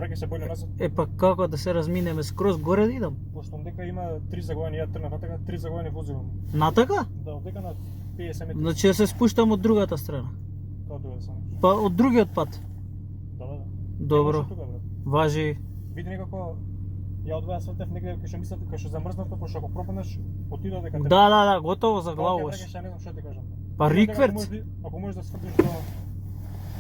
враќа се боле назад. Па како да се разминеме скроз горе да идам? Пошто дека има 3 загоени, ја трнав натака, 3 загоени возила. Натака? Да, одека на 50 метри. Значи да се спуштам од другата страна. Тоа дојде само. Па од другиот пат. Да. Добро. Тука, брат. Важи. Види некако ја од вас свртев негде кај што мислите кај што замрзнато, пошто ако пропаднеш, отиде дека те. Да, готово за главуваш. Тоа ќе не знам што ти кажам. Па рикверц. Ако можеш да свртиш до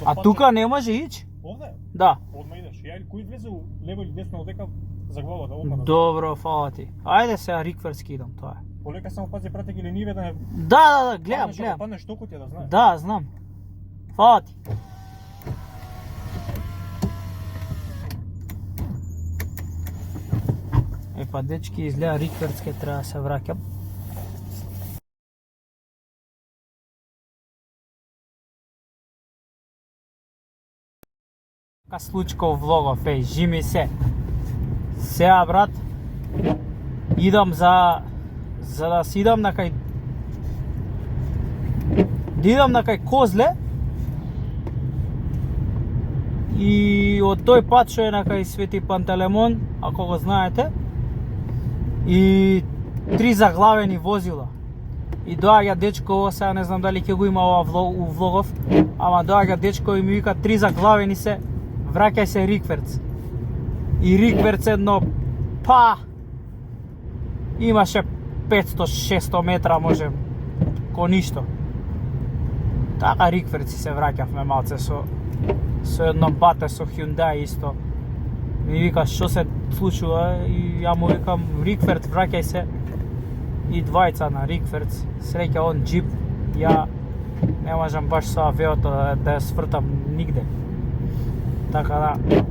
А тука не може ич? Овде? Да. Одма идеш. Ја кој влезе лево или десно одека за главата, одма. Добро, фала ти. Ајде сега рикверски идам, тоа е. Полека само пази пратеки или ниве да не. Да, гледам. Паднеш толку ти да знаеш. Да, знам. Фала ти. Па дечки, изгледа рикверцке треба да се враќам. Ка случков влогов, жими се. Сега, брат, идам за да си идам на кај Козле и од тој пат што е на кај Свети Пантелеймон, ако го знаете, и 3 заглавени возила. И доаѓа дечко, сега не знам дали ќе го има ова у влогов, ама доаѓа дечко и ми вика 3 заглавени се, враќај се рикверц. И рикверц едно, имаше 500-600 метра, може, ко ништо. Така рикверци се враќавме малце со едно бате со Hyundai исто. Ми вика што се случува и ја му викам рикверц враќај се. И двајца на рикверц, среќа он джип, ја не можам баш со авиото да ја свртам нигде. Така да,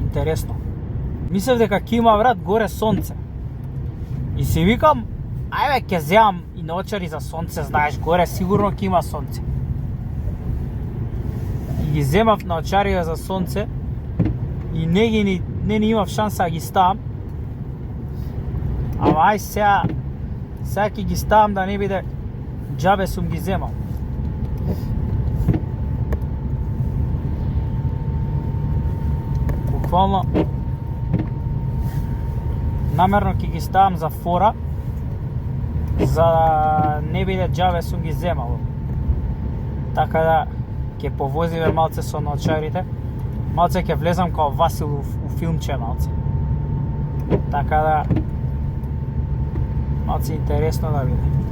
интересно. Мислев дека ќе има, брат, горе сонце. И си викам, ајде ќе земам и наочари за сонце, знаеш, горе сигурно ќе има сонце. И ги земав наочарија за сонце и не ни имав шанса да ги ставам. Ама ај сега ќе ги ставам да не биде џабе сум ги земал. Буквално намерно ќе ги ставам за фора, за да не биде џабе сум ги земал. Така да ќе повозиме малце со наочарите. Малце ќе влезам као Васил у филмче малце. Така да малце интересно да биде.